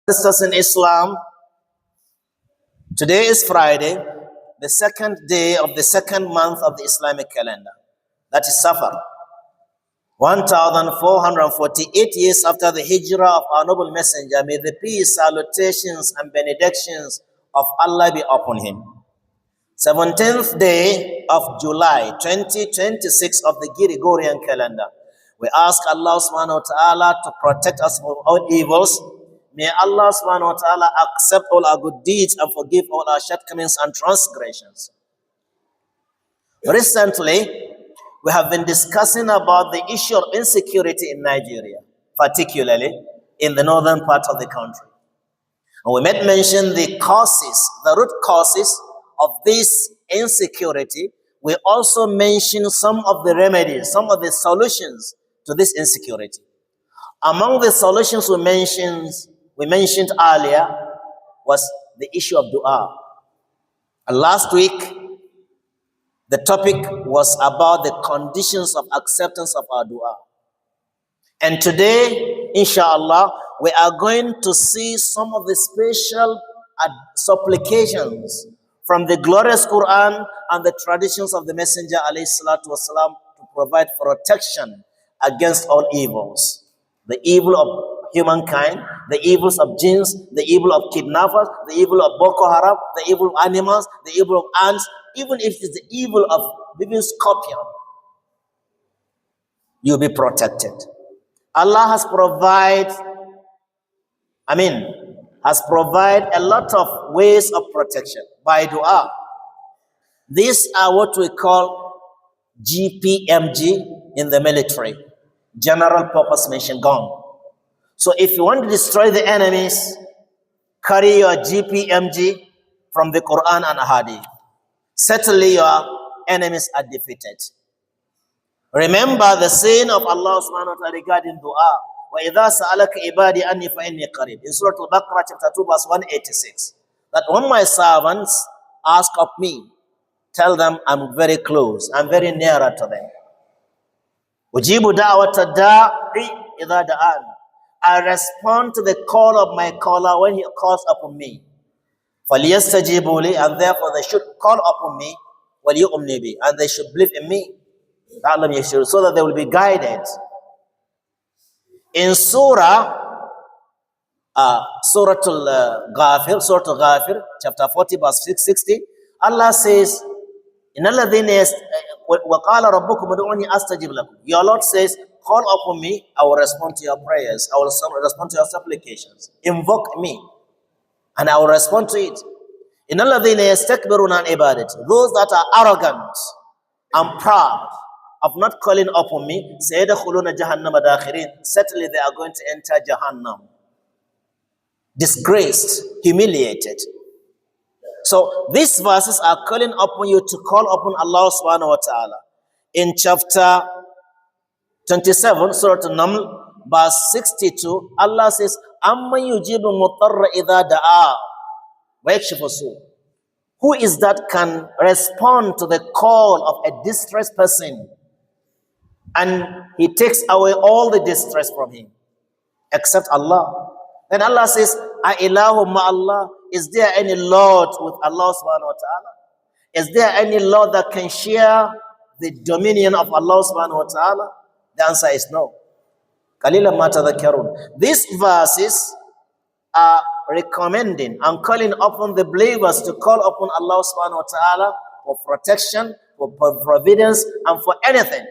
Sisters in Islam, today is Friday, the second day of the second month of the Islamic calendar. That is Ṣafar. 1448 years after the hijrah of our noble messenger, may the peace, salutations, and benedictions of Allah be upon him. 17th day of July 2026 of the Gregorian calendar. We ask Allah subhanahu wa ta'ala to protect us from all evils. May Allah subhanahu wa ta'ala accept all our good deeds and forgive all our shortcomings and transgressions. Recently, we have been discussing about the issue of insecurity in Nigeria, particularly in the northern part of the country. And we made mention the causes, the root causes of this insecurity. We also mentioned some of the remedies, some of the solutions to this insecurity. Among the solutions we mentioned earlier was the issue of dua. And last week, the topic was about the conditions of acceptance of our dua. And today, inshallah, we are going to see some of the special supplications from the glorious Quran and the traditions of the Messenger alayhi salatu wasalam to provide protection against all evils. The evil of humankind, the evils of jinns, the evil of kidnappers, the evil of Boko Haram, the evil of animals, the evil of ants, even if it's the evil of living scorpion, you'll be protected. Allah has provided a lot of ways of protection by dua. These are what we call GPMG in the military, General Purpose Machine Gun. So if you want to destroy the enemies, carry your GPMG from the Qur'an and Hadith. Certainly your enemies are defeated. Remember the saying of Allah subhanahu wa ta'ala regarding dua. وَإِذَا سَأَلَكَ عِبَادِي أَنِّي فَإِنِّي قَرِيبٌ. In Surah Al-Baqarah chapter 2 verse 186. That when my servants ask of me, tell them I'm very close, I'm very nearer to them. أُجِيبُ دَعْوَةَ الدَّاعِ إِذَا دَعَانِ. I respond to the call of my caller when he calls upon me. فَلْيَسْتَجِيبُوا لِي. And therefore they should call upon me, وَلْيُؤْمِنُوا بِي. And they should believe in me, so that they will be guided. In Surah Al-Ghafir, chapter 40, verse 660, Allah says, إِنَّ الَّذِينَ وَقَالَ رَبُّكُمْ ادْعُونِي أَسْتَجِبْ لَكُمْ. Your Lord says, call upon me, I will respond to your prayers, I will respond to your supplications. Invoke me, and I will respond to it. إِنَّ الَّذِينَ يَسْتَكْبِرُونَ عَنْ عِبَادَتِي. Those that are arrogant and proud of not calling upon me, سَيَدْخُلُونَ جَهَنَّمَ دَاخِرِينَ. Certainly they are going to enter Jahannam, disgraced, humiliated. So these verses are calling upon you to call upon Allah subhanahu wa ta'ala. In chapter 27, Surah An-Naml, verse 62, Allah says, أَمَّنْ يُجِيبُ الْمُضْطَرَّ إِذَا دَعَاهُ وَيَكْشِفُ السُّوءَ. Who is that can respond to the call of a distressed person and he takes away all the distress from him, except Allah? Then Allah says, أَإِلَهُ مَعَ اللَّهِ. Is there any Lord with Allah subhanahu wa ta'ala? Is there any Lord that can share the dominion of Allah subhanahu wa ta'ala? The answer is no. قَلِيلًا مَا تَذَكَّرُونَ. These verses are recommending and calling upon the believers to call upon Allah subhanahu wa ta'ala for protection, for providence, and for anything.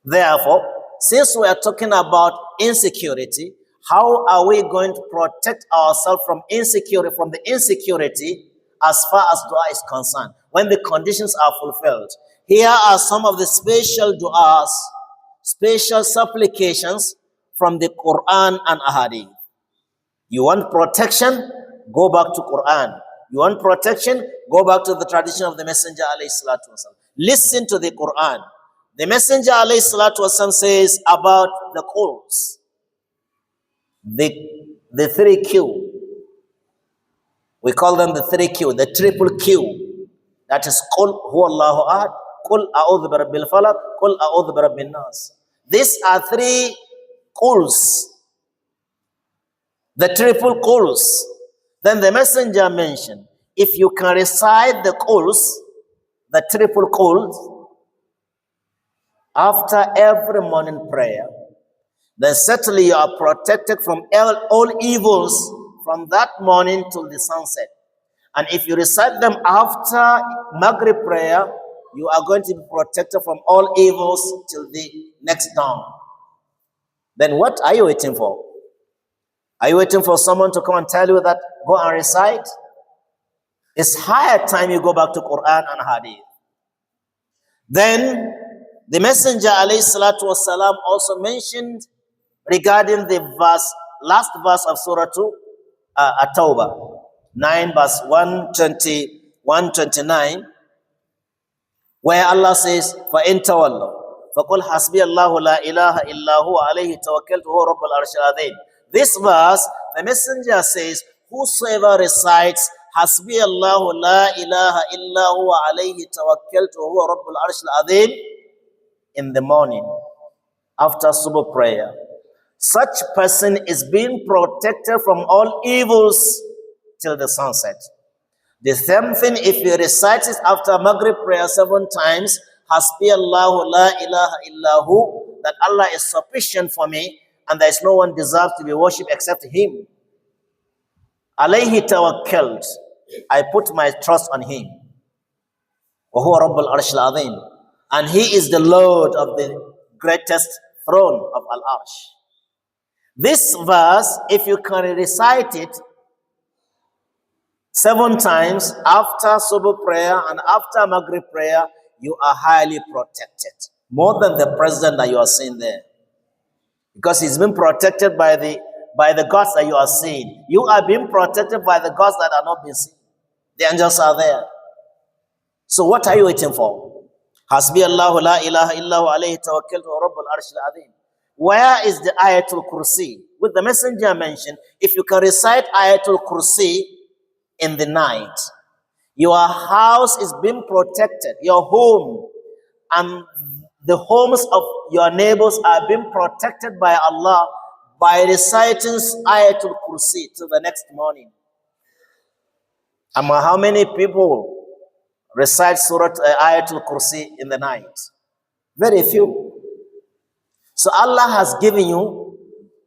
Therefore, since we are talking about insecurity, how are we going to protect ourselves from insecurity, from the insecurity as far as dua is concerned, when the conditions are fulfilled? Here are some of the special du'as, special supplications from the Quran and Hadith. You want protection? Go back to Quran. You want protection? Go back to the tradition of the Messenger alayhi salatu wasalam. Listen to the Quran. The Messenger alayhi salatu wasalam says about the calls, the three Q. We call them the three Q, the triple Q. That is Qul Huwallahu Ahad, Qul A'udhu Birabbil Falaq, Qul A'udhu Birabbin Nas. These are three quls the triple quls. Then the messenger mentioned, if you can recite the quls, the triple quls, after every morning prayer, then certainly you are protected from all evils from that morning till the sunset. And if you recite them after Maghrib prayer, you are going to be protected from all evils till the next dawn. Then what are you waiting for? Are you waiting for someone to come and tell you that go and recite? It's higher time you go back to Qur'an and Hadith. Then the Messenger ﷺ also mentioned regarding the last verse of Surah At-Tawbah, 9 verse 129, where Allah says, فَإِن تَوَلَّوْا فَقُلْ حَسْبِيَ اللَّهُ لَا إِلَهَ إِلَّا هُوَ عَلَيْهِ تَوَكَّلْتُ وَهُوَ رَبُّ الْعَرْشِ الْعَظِيمِ. This verse, the Messenger says, whosoever recites حَسْبِيَ اللَّهُ لَا إِلَهَ إِلَّا هُوَ عَلَيْهِ تَوَكَّلْتُ وَهُوَ رَبُّ الْعَرْشِ الْعَظِيمِ, in the morning, after Subh prayer, such person is being protected from all evils till the sunset. The same thing if you recite it after Maghrib prayer 7 times, Hasbi Allahu la ilaha illahu, that Allah is sufficient for me and there is no one deserves to be worshipped except Him. Alayhi tawakkalt, I put my trust on Him. Wa huwa Rabbul Arsh al-Azim, and He is the Lord of the greatest throne of Al-Arsh. This verse, if you can recite it 7 times after Subh prayer and after Maghrib prayer, you are highly protected. More than the president that you are seeing there. Because he's been protected by the gods that you are seeing. You are being protected by the gods that are not being seen. The angels are there. So what are you waiting for? Hasbi Allahu la ilaha illahu alayhi tawakkaltu wa rabbul arshil azim. Where is the Ayat al-Kursi? With the messenger mentioned, if you can recite Ayat al-Kursi in the night, your house is being protected, your home and the homes of your neighbors are being protected by Allah by reciting Ayat al-Kursi till the next morning. How many people recite Surah Ayat al-Kursi in the night? Very few. So Allah has given you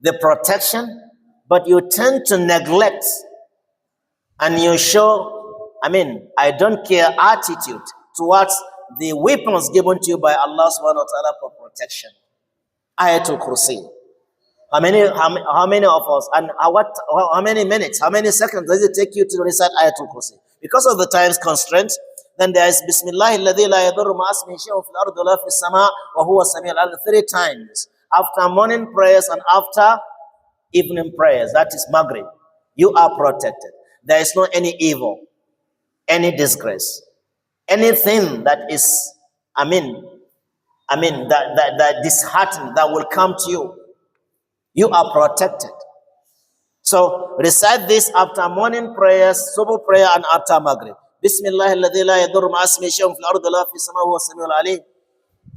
the protection, but you tend to neglect and you show, I don't care attitude towards the weapons given to you by Allah subhanahu wa ta'ala for protection. Ayatul Kursi. How many of us, and how many minutes, how many seconds does it take you to recite Ayatul Kursi? Because of the time's constraint, then there is Bismillah alladhi la yadurru ma ismihi shay'un fil ardi wa la fis sama' wa huwa sami'ul 'alim 3 times. After morning prayers and after evening prayers, that is Maghrib, you are protected. There is no any evil, any disgrace, anything that is, that disheartening that will come to you. You are protected. So recite this after morning prayers, Subh prayer, and after Maghrib. Bismillah alladhi la yadurru ma ismihi shay'un fil ardi wa la fis sama' wa huwa sami'ul 'alim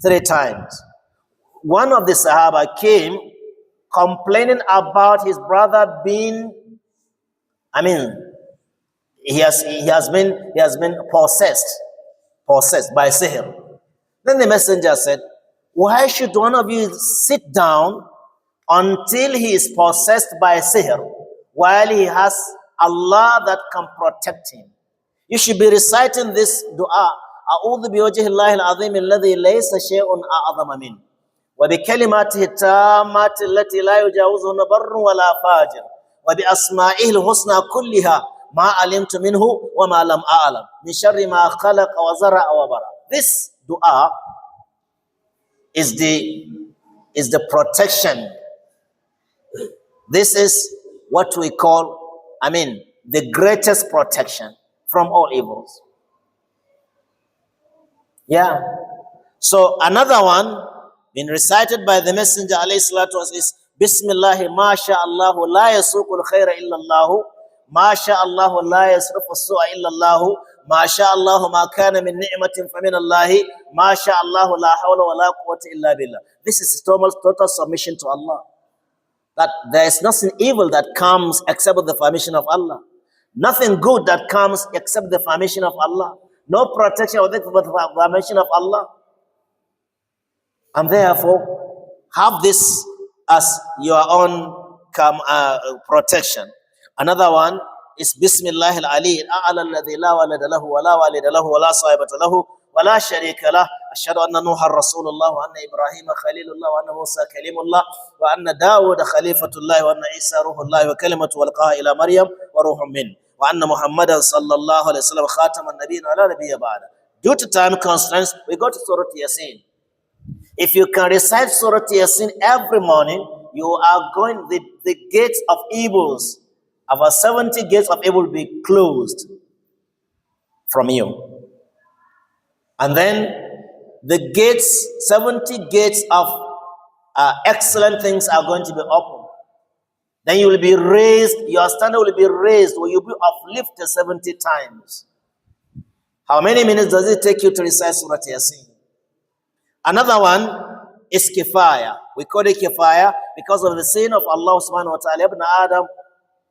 3 times. One of the Sahaba came complaining about his brother being, he has been possessed by sihr. Then the messenger said, why should one of you sit down until he is possessed by sihr while he has Allah that can protect him? You should be reciting this dua, A'udhu biwajhi Allahi al-azim alladhi laysa shay'un a'azama min, wa bi kalimatihi tammati allati la yujawizuna barrun wa la fajir, wa bi asma'ihi al-husna kulliha ma alimtu minhu wa ma lam a'lam min sharri ma khalaqa wa zara'a wa bara. This dua is the protection. This is what we call, the greatest protection from all evils. Yeah. So another one been recited by the Messenger alayhi salatu is Bismillah ma sha Allahu la yasuqul khaira illa Allah, ma sha Allahu la yasrifu as-su'a illa Allah, ma sha Allahu ma kana min ni'matin fa min Allah, ma sha Allahu la hawla wa la quwwata illa billah. This is total submission to Allah. that there is nothing evil that comes except with the permission of Allah. Nothing good that comes except the permission of Allah. No protection with the permission of Allah. And therefore, have this as your own protection. Another one is Bismillah al-Ali, a'ala alladhi la walada lahu wa la walida lahu wa la sahibata lahu wa la sharika lah. Ashhadu anna Nuhan Rasulullah wa anna Ibrahim Khalilullah wa anna Musa Kalimullah wa anna Dawud Khalifatullah wa anna Isa Ruhullah wa kalimatu walqaha ila Maryam wa ruhum min wa anna Muhammadan sallallahu alayhi wa sallam khataman nabiyyin wa la nabiyya ba'da. Due to time constraints, we go to Surah Yasin. If you can recite Surah Yasin every morning, you are going, the gates of evils, about 70 gates of evil will be closed from you. And then the gates, 70 gates of excellent things are going to be opened. Then you will be raised, your standard will be raised, where you will be uplifted 70 times. How many minutes does it take you to recite Surah Yasin? Another one is kifaya. We call it kifaya because of the saying of Allah subhanahu wa ta'ala, Ibn Adam,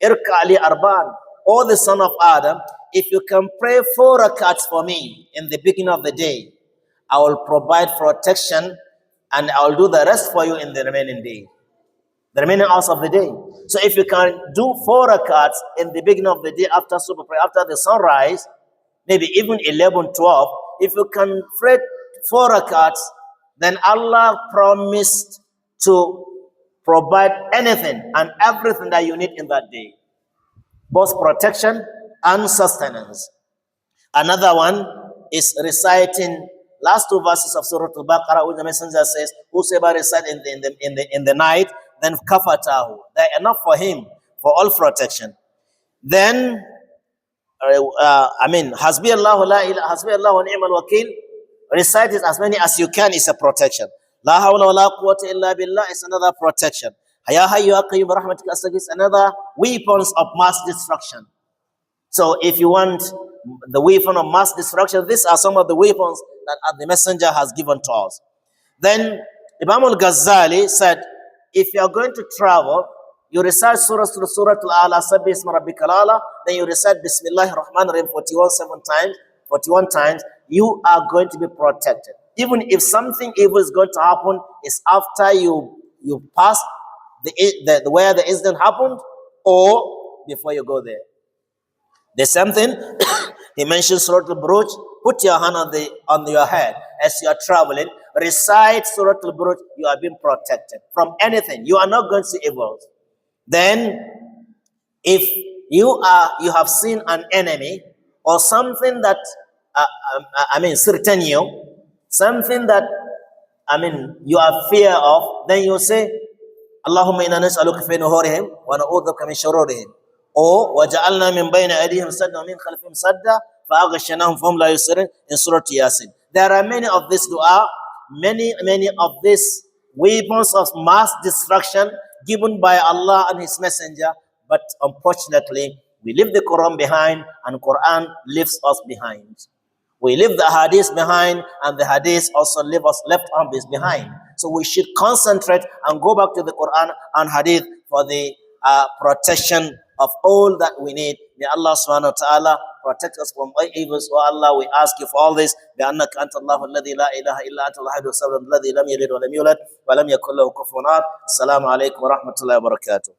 Irka Ali Arban, O the son of Adam, if you can pray 4 rakats for me in the beginning of the day, I will provide protection and I will do the rest for you in the remaining day, the remaining hours of the day. So if you can do 4 rakats in the beginning of the day after super prayer, after the sunrise, maybe even 11, 12, if you can pray 4 rakats, then Allah promised to provide anything and everything that you need in that day, both protection and sustenance. Another one is reciting last 2 verses of Surah Al-Baqarah, which the Messenger says, whosoever recite in the night, then kafatahu, they're enough for him for all protection. Then, Hasbi Allahu la ilaha, Hasbi Allahu wa ni'mal wakil. Recite it as many as you can, is a protection. La hawla wa la quwwata illa billah is another protection. Ya hayyu ya qayyum rahmatika astaghith is another weapons of mass destruction. So if you want the weapon of mass destruction, these are some of the weapons that the Messenger has given to us. Then Imam al-Ghazali said, if you are going to travel, you recite Surah Al-A'la, Sabbi isma rabbikal a'la, then you recite Bismillahir Rahmanir Rahim 41 times, you are going to be protected. Even if something evil is going to happen, it's after you pass where the incident happened or before you go there. The same thing, he mentioned Surah Al-Buruj, put your hand on your head as you are traveling, recite Surah Al-Buruj, you are being protected from anything. You are not going to see evil. Then, if you have seen an enemy or something that certain you, something that you are fear of, then you say, Allahumma inna nas'aluka fi nuhurihim wa na'udhuka min shururihim. Or waja'alna min bayna aydihim sadda wa min khalfihim sadda fa aghshaynahum fahum la yusirun in Surah Yasin. There are many of this dua, many of these weapons of mass destruction given by Allah and His Messenger, but unfortunately, we leave the Quran behind and Quran leaves us behind. We leave the Hadith behind and the Hadith also leave us left on this behind. So we should concentrate and go back to the Quran and Hadith for the protection of all that we need. May Allah subhanahu wa ta'ala protect us from all evils. Oh Allah, we ask you for all this. بأنك أنت الله الذي لا إله إلا أنت الأحد الصمد الذي لم يلد ولم يولد ولم يكن له كفوا أحد. السلام عليكم ورحمة الله وبركاته.